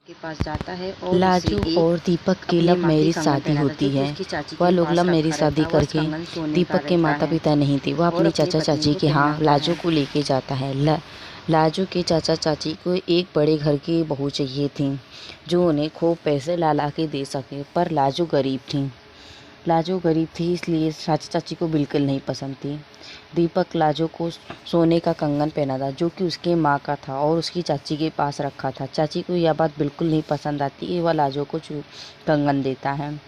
के पास जाता है और लाजू और दीपक की लव मैरिज शादी होती है। वह लोग लव मैरिज शादी करके दीपक के माता पिता नहीं थे। वह अपनी चाचा चाची के यहाँ लाजू को लेके जाता है। लाजू के चाचा चाची को एक बड़े घर की बहू चाहिए थी जो उन्हें खूब पैसे ला के दे सके, पर लाजू गरीब थी इसलिए चाचा चाची को बिल्कुल नहीं पसंद थी। दीपक लाजू को सोने का कंगन पहना था जो कि उसके माँ का था और उसकी चाची के पास रखा था। चाची को यह बात बिल्कुल नहीं पसंद आती कि वह लाजू को कंगन देता है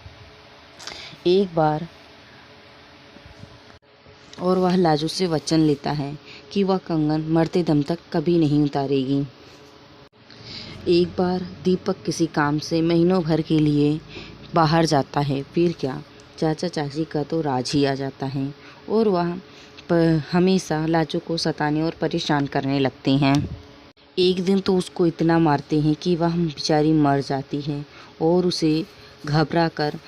एक बार, और वह लाजू से वचन लेता है कि वह कंगन मरते दम तक कभी नहीं उतारेगी। एक बार दीपक किसी काम से महीनों भर के लिए बाहर जाता है। फिर क्या, चाचा चाची का तो राज ही आ जाता है और वह हमेशा लाजू को सताने और परेशान करने लगते हैं। एक दिन तो उसको इतना मारते हैं कि वह बेचारी मर जाती है और उसे घबरा कर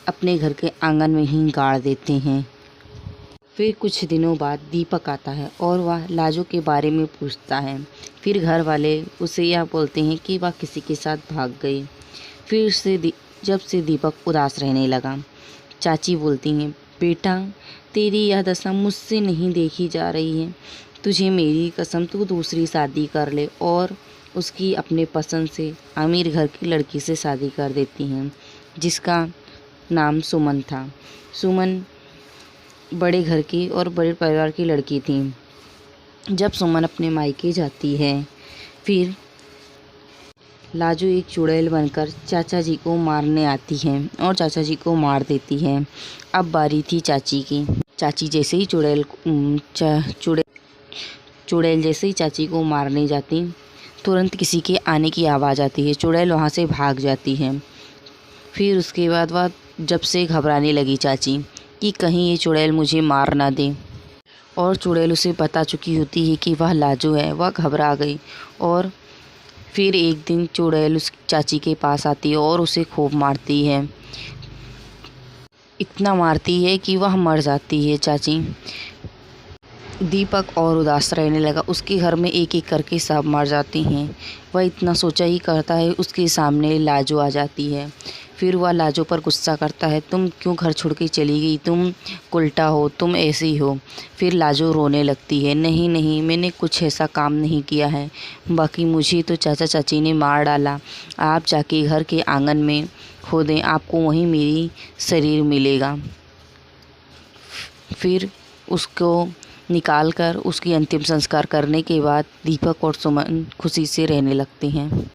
अपने घर के आंगन में ही गाड़ देते हैं। फिर कुछ दिनों बाद दीपक आता है और वह लाजू के बारे में पूछता है। फिर घर वाले उसे यह बोलते हैं कि वह किसी के साथ भाग गई। फिर से जब से दीपक उदास रहने लगा, चाची बोलती हैं, बेटा तेरी यह दशा मुझसे नहीं देखी जा रही है। तुझे मेरी कसम, तू दूसरी शादी कर ले, और उसकी अपने पसंद से अमीर घर की लड़की से शादी कर देती हैं जिसका नाम सुमन था। सुमन बड़े घर की और बड़े परिवार की लड़की थी। जब सुमन अपने मायके जाती है, फिर लाजू एक चुड़ैल बनकर चाचा जी को मारने आती है और चाचा जी को मार देती है। अब बारी थी चाची की। चाची जैसे ही चुड़ैल जैसे ही चाची को मारने जाती, तुरंत किसी के आने की आवाज़ आती है। चुड़ैल वहाँ से भाग जाती है। फिर उसके बाद वह जब से घबराने लगी चाची कि कहीं ये चुड़ैल मुझे मार ना दे, और चुड़ैल उसे बता चुकी होती है कि वह लाजू है। वह घबरा गई और फिर एक दिन चुड़ैल उस चाची के पास आती है और उसे खूब मारती है। इतना मारती है कि वह मर जाती है चाची। दीपक और उदास रहने लगा। उसके घर में एक एक करके सब मर जाती हैं। वह इतना सोचा ही करता है, उसके सामने लाजू आ जाती है। फिर वह लाजू पर गुस्सा करता है, तुम क्यों घर छोड़ के चली गई, तुम उल्टा हो, तुम ऐसी हो। फिर लाजू रोने लगती है, नहीं नहीं, मैंने कुछ ऐसा काम नहीं किया है, बाकी मुझे तो चाचा चाची ने मार डाला। आप जाके घर के आंगन में खोदें, आपको वहीं मेरी शरीर मिलेगा। फिर उसको निकाल कर उसकी अंतिम संस्कार करने के बाद दीपक और सुमन खुशी से रहने लगते हैं।